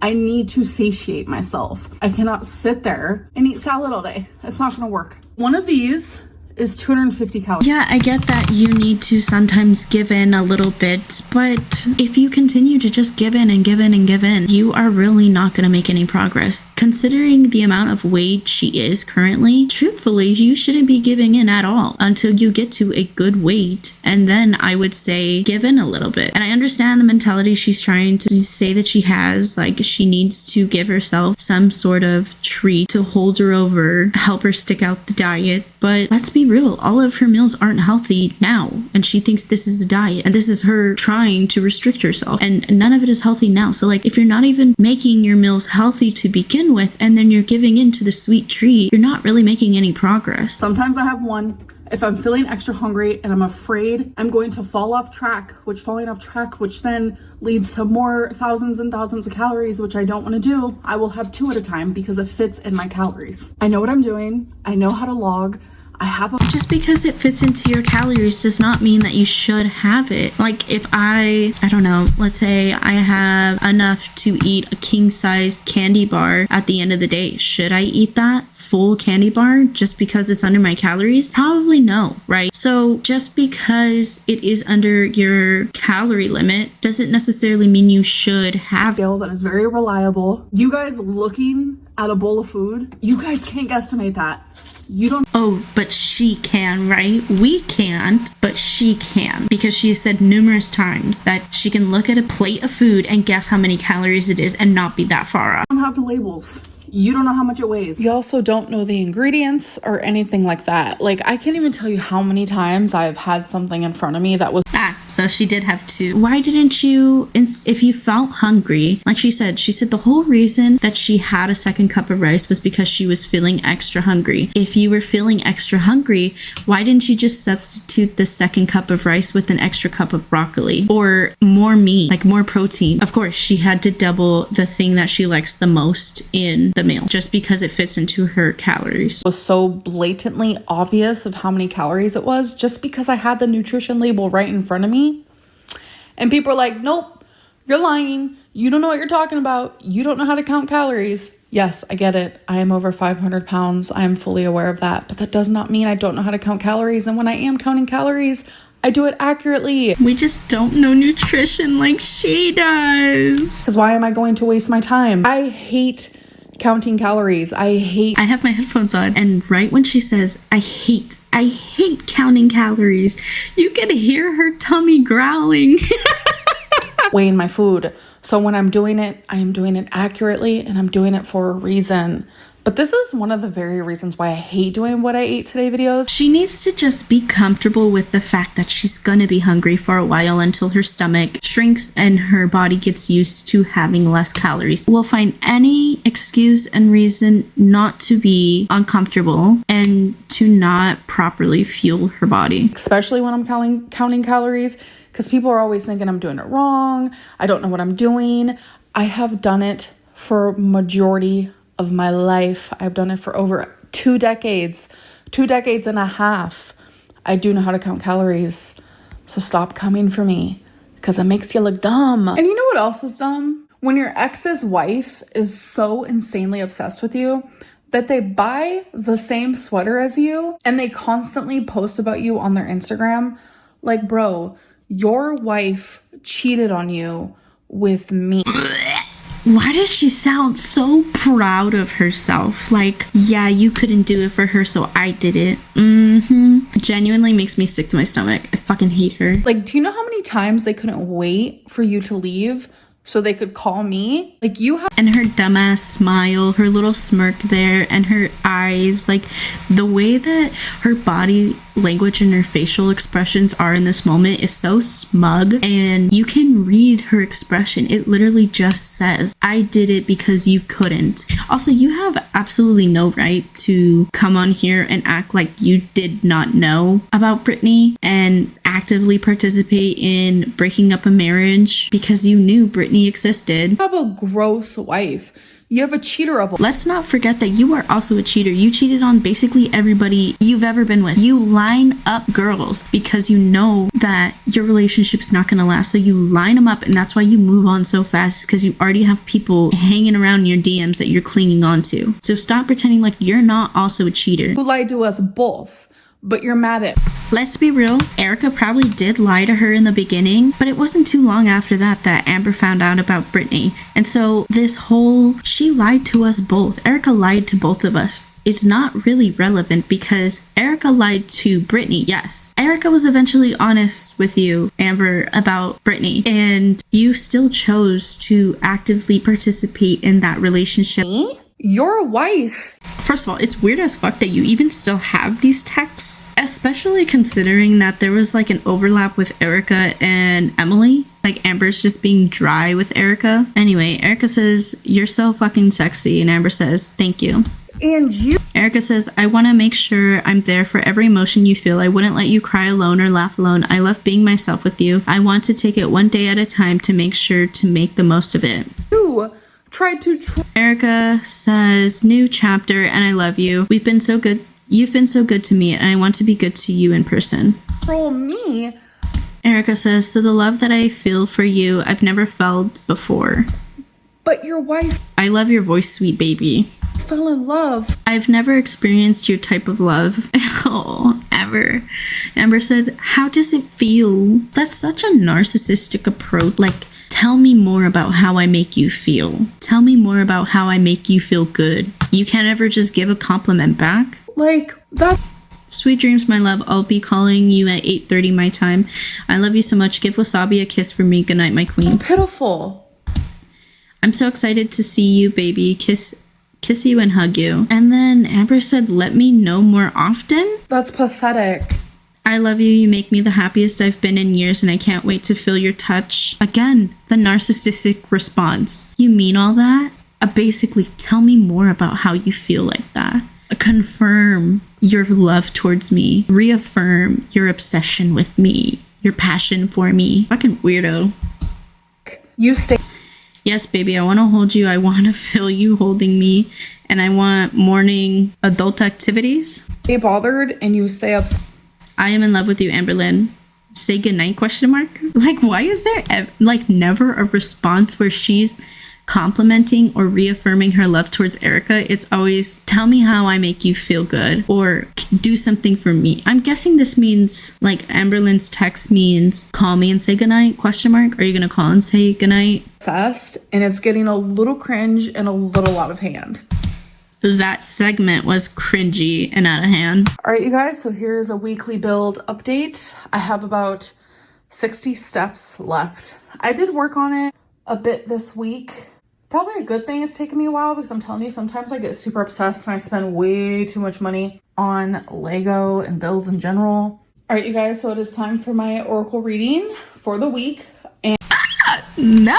I need to satiate myself. I cannot sit there and eat salad all day. It's not gonna work. One of these is 250 calories. Yeah, I get that you need to sometimes give in a little bit, but if you continue to just give in and give in and give in, you are really not going to make any progress. Considering the amount of weight she is currently, truthfully, you shouldn't be giving in at all until you get to a good weight, and then I would say give in a little bit. And I understand the mentality she's trying to say that she has, like she needs to give herself some sort of treat to hold her over, help her stick out the diet, but let's be real, all of her meals aren't healthy now, and she thinks this is a diet and this is her trying to restrict herself, and none of it is healthy now. So like, if you're not even making your meals healthy to begin with and then you're giving in to the sweet treat, you're not really making any progress. Sometimes I have one. If I'm feeling extra hungry and I'm afraid I'm going to fall off track, which then leads to more thousands and thousands of calories, which I don't want to do, I will have 2 at a time because it fits in my calories. I know what I'm doing. I know how to log. I have a... Just because it fits into your calories does not mean that you should have it. Like if I don't know, let's say I have enough to eat a king-size candy bar at the end of the day. Should I eat that full candy bar just because it's under my calories? Probably no, right? So just because it is under your calorie limit doesn't necessarily mean you should have it. Scale that is very reliable. You guys looking at a bowl of food, you guys can't guesstimate that. You don't. Oh, but she can, right? We can't, but she can, because she said numerous times that she can look at a plate of food and guess how many calories it is and not be that far off. don't have the labels. You don't know how much it weighs. You also don't know the ingredients or anything like that. Like, I can't even tell you how many times I've had something in front of me that was... So she did have to. Why didn't you, if you felt hungry, like she said the whole reason that she had a second cup of rice was because she was feeling extra hungry. If you were feeling extra hungry, why didn't you just substitute the second cup of rice with an extra cup of broccoli or more meat, like more protein? Of course, she had to double the thing that she likes the most in the meal just because it fits into her calories. Was so blatantly obvious of how many calories it was just because I had the nutrition label right in front of me. And people are like, nope, you're lying. You don't know what you're talking about. You don't know how to count calories. Yes, I get it. I am over 500 pounds. I am fully aware of that. But that does not mean I don't know how to count calories. And when I am counting calories, I do it accurately. We just don't know nutrition like she does. Because why am I going to waste my time? I hate counting calories. I have my headphones on, and right when she says, I hate counting calories, you can hear her tummy growling. Weighing my food. So when I'm doing it, I am doing it accurately and I'm doing it for a reason. But this is one of the very reasons why I hate doing what I ate today videos. She needs to just be comfortable with the fact that she's gonna be hungry for a while until her stomach shrinks and her body gets used to having less calories. We'll find any excuse and reason not to be uncomfortable and to not properly fuel her body. Especially when I'm counting calories, because people are always thinking I'm doing it wrong. I don't know what I'm doing. I have done it for majority of my life. I've done it for over 2 decades, 2 decades and a half. I do know how to count calories. So stop coming for me because it makes you look dumb. And you know what else is dumb? When your ex's wife is so insanely obsessed with you that they buy the same sweater as you and they constantly post about you on their Instagram. Like, bro, your wife cheated on you with me. Why does she sound so proud of herself? Like, yeah, you couldn't do it for her, so I did it. Genuinely makes me sick to my stomach. I fucking hate her. Like, do you know how many times they couldn't wait for you to leave so they could call me? Like, you have... And her dumbass smile, her little smirk there, and her eyes, like the way that her body language and her facial expressions are in this moment is so smug, and you can read her expression. It literally just says, I did it because you couldn't. Also, you have absolutely no right to come on here and act like you did not know about Brittany and act actively participate in breaking up a marriage because you knew Brittany existed. You have a gross wife. You have a cheater of a... Let's not forget that you are also a cheater. You cheated on basically everybody you've ever been with. You line up girls because you know that your relationship's not going to last. So you line them up, and that's why you move on so fast, because you already have people hanging around your DMs that you're clinging on to. So stop pretending like you're not also a cheater. You lied to us both, but you're mad at... Let's be real, Erica probably did lie to her in the beginning, but it wasn't too long after that Amber found out about Brittany. And so this whole, she lied to us both. Erica lied to both of us. It's not really relevant because Erica lied to Brittany, yes. Erica was eventually honest with you, Amber, about Brittany, and you still chose to actively participate in that relationship. Me? Your wife. First of all, it's weird as fuck that you even still have these texts, especially considering that there was like an overlap with Erica and Emily. Like Amber's just being dry with Erica. Anyway, Erica says, "You're so fucking sexy," and Amber says, "Thank you." And you... Erica says, "I want to make sure I'm there for every emotion you feel. I wouldn't let you cry alone or laugh alone. I love being myself with you. I want to take it one day at a time to make sure to make the most of it." You tried to... Erica says, "New chapter, and I love you. We've been so good. You've been so good to me, and I want to be good to you in person." Troll me. Erica says, "So the love that I feel for you, I've never felt before." But your wife... I love your voice, sweet baby. fell in love. "I've never experienced your type of love." Oh, ever. Amber said, "How does it feel?" That's such a narcissistic approach. Like, tell me more about how I make you feel. Tell me more about how I make you feel good. You can't ever just give a compliment back? Like, that... "Sweet dreams, my love. I'll be calling you at 8:30 my time. I love you so much. Give Wasabi a kiss for me. Good night, my queen." pitiful. "I'm so excited to see you, baby. Kiss you and hug you." And then Amber said, "Let me know more often." That's pathetic. "I love you. You make me the happiest I've been in years, and I can't wait to feel your touch." Again, the narcissistic response. "You mean all that?" Basically, tell me more about how you feel like that. Confirm your love towards me. Reaffirm your obsession with me. Your passion for me. Fucking weirdo. You stay... "Yes, baby, I want to hold you. I want to feel you holding me. And I want morning adult activities." Stay bothered and you stay up... "I am in love with you, Amberlynn. Say goodnight, question mark?" Like, why is there, never a response where she's complimenting or reaffirming her love towards Erica? It's always, "Tell me how I make you feel good," or "Do something for me." I'm guessing this means, like, Amberlynn's text means, "Call me and say goodnight, question mark? Are you going to call and say goodnight?" Obsessed, and it's getting a little cringe and a little out of hand. That segment was cringy and out of hand. All right, you guys, so here's a weekly build update. I have about 60 steps left. I did work on it a bit this week. Probably a good thing it's taken me a while, because I'm telling you, sometimes I get super obsessed and I spend way too much money on Lego and builds in general. All right, you guys, so it is time for my oracle reading for the week. No,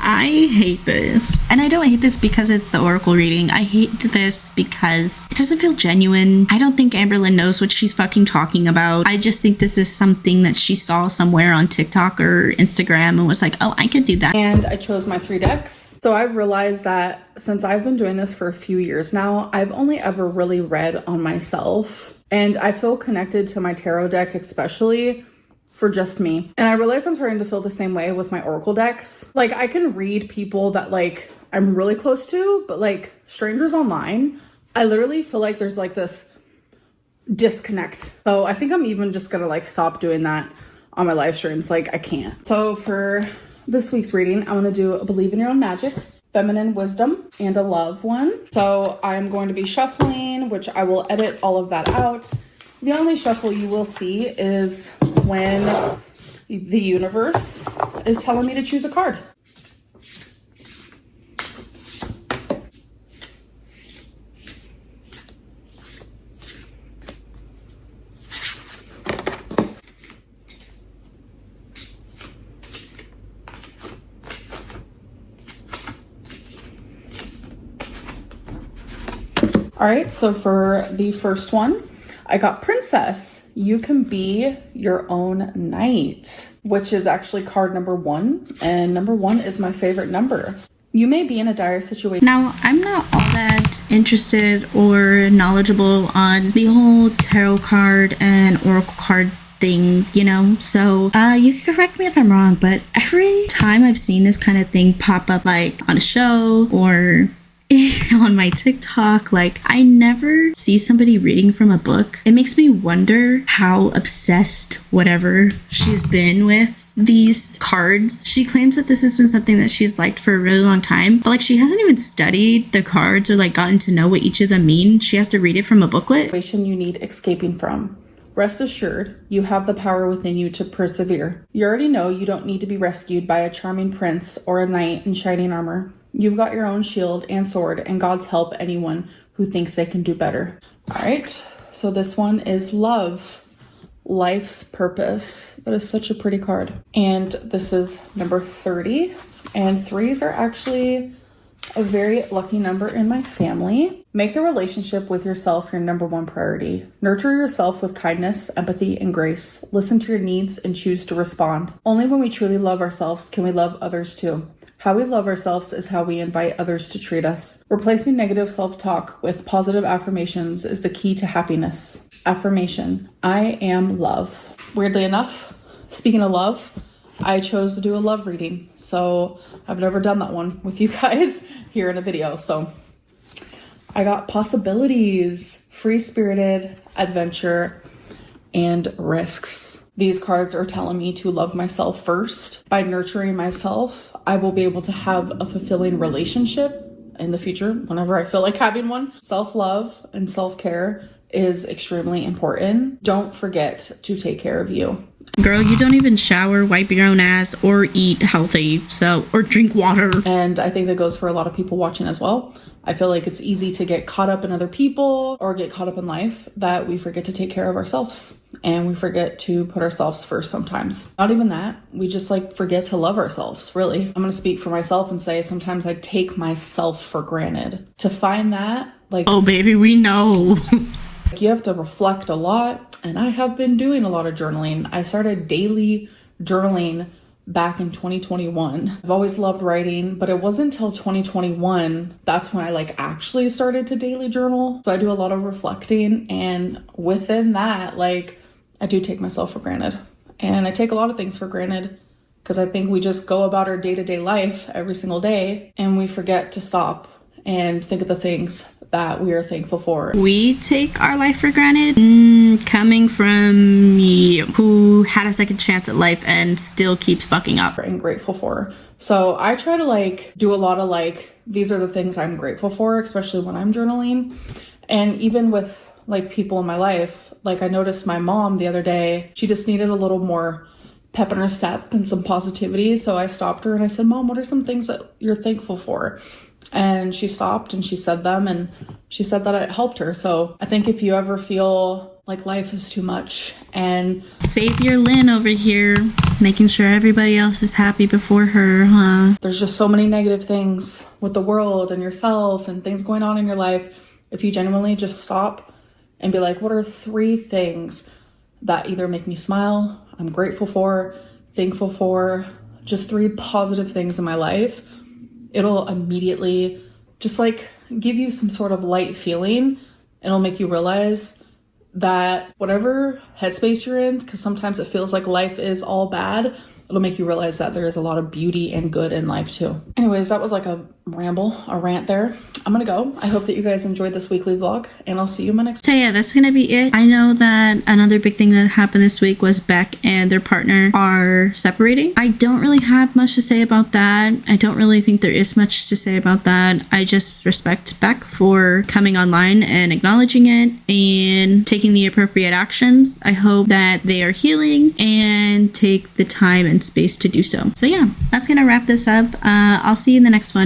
I hate this. And I don't hate this because it's the oracle reading. I hate this because it doesn't feel genuine. I don't think Amberlynn knows what she's fucking talking about. I just think this is something that she saw somewhere on TikTok or Instagram and was like, "Oh, I could do that." And I chose my 3 decks. So I've realized that since I've been doing this for a few years now, I've only ever really read on myself. And I feel connected to my tarot deck, especially for just me. And I realize I'm starting to feel the same way with my oracle decks. Like, I can read people that, like, I'm really close to, but, like, strangers online, I literally feel like there's, like, this disconnect. So I think I'm even just gonna, like, stop doing that on my live streams. Like, I can't. So for this week's reading, I'm gonna do a Believe in Your Own Magic, Feminine Wisdom, and a Love one. So I'm going to be shuffling, which I will edit all of that out. The only shuffle you will see is when the universe is telling me to choose a card. All right, so for the first one, I got Princess. you can be your own knight, which is actually card number 1. And number 1 is my favorite number. You may be in a dire situation. Now, I'm not all that interested or knowledgeable on the whole tarot card and oracle card thing, you know, so you can correct me if I'm wrong, but every time I've seen this kind of thing pop up, like on a show or on my TikTok, like I never see somebody reading from a book. It makes me wonder how obsessed whatever she's been with these cards. She claims that this has been something that she's liked for a really long time, but like she hasn't even studied the cards or like gotten to know what each of them mean. She has to read it from a booklet. Situation you need escaping from. Rest assured, you have the power within you to persevere. You already know you don't need to be rescued by a charming prince or a knight in shining armor. You've got your own shield and sword, and God's help anyone who thinks they can do better. All right, so this one is love, life's purpose. That is such a pretty card. And this is number 30, and 3s are actually a very lucky number in my family. Make the relationship with yourself your number 1 priority. Nurture yourself with kindness, empathy, and grace. Listen to your needs and choose to respond. Only when we truly love ourselves can we love others too. How we love ourselves is how we invite others to treat us. Replacing negative self-talk with positive affirmations is the key to happiness. Affirmation: I am love. Weirdly enough, speaking of love, I chose to do a love reading. So I've never done that one with you guys here in a video. So I got possibilities, free-spirited, adventure, and risks. These cards are telling me to love myself first. By nurturing myself, I will be able to have a fulfilling relationship in the future whenever I feel like having one. Self-love and self-care is extremely important. Don't forget to take care of you. Girl, you don't even shower, wipe your own ass, or eat healthy, or drink water. And I think that goes for a lot of people watching as well. I feel like it's easy to get caught up in other people or get caught up in life that we forget to take care of ourselves, and we forget to put ourselves first sometimes. Not even that, we just forget to love ourselves, really. I'm gonna speak for myself and say sometimes I take myself for granted. To find that, oh baby, we know. You have to reflect a lot, and I have been doing a lot of journaling. I started daily journaling back in 2021. I've always loved writing, but it wasn't until 2021 that's when I actually started to daily journal. So I do a lot of reflecting, and within that, I do take myself for granted. And I take a lot of things for granted because I think we just go about our day-to-day life every single day and we forget to stop and think of the things that we are thankful for. We take our life for granted. Coming from you, who had a second chance at life and still keeps fucking up. And grateful for. So I try to do a lot of these are the things I'm grateful for, especially when I'm journaling. And even with people in my life, I noticed my mom the other day, she just needed a little more pep in her step and some positivity. So I stopped her and I said, Mom, what are some things that you're thankful for? And she stopped and she said them, and she said that it helped her. So I think if you ever feel like life is too much, and Savior Lynn over here making sure everybody else is happy before her, huh? There's just so many negative things with the world and yourself and things going on in your life. If you genuinely just stop and be like, what are 3 things that either make me smile, I'm grateful for, thankful for, just 3 positive things in my life, it'll immediately just give you some sort of light feeling. It'll make you realize that whatever headspace you're in, because sometimes it feels like life is all bad, it'll make you realize that there is a lot of beauty and good in life too. Anyways, that was a rant there. I'm gonna go. I hope that you guys enjoyed this weekly vlog, and I'll see you in my next. So yeah, that's gonna be it. I know that another big thing that happened this week was Beck and their partner are separating. I don't really have much to say about that. I don't really think there is much to say about that. I just respect Beck for coming online and acknowledging it and taking the appropriate actions. I hope that they are healing and take the time and space to do so. So yeah, that's gonna wrap this up. I'll see you in the next one.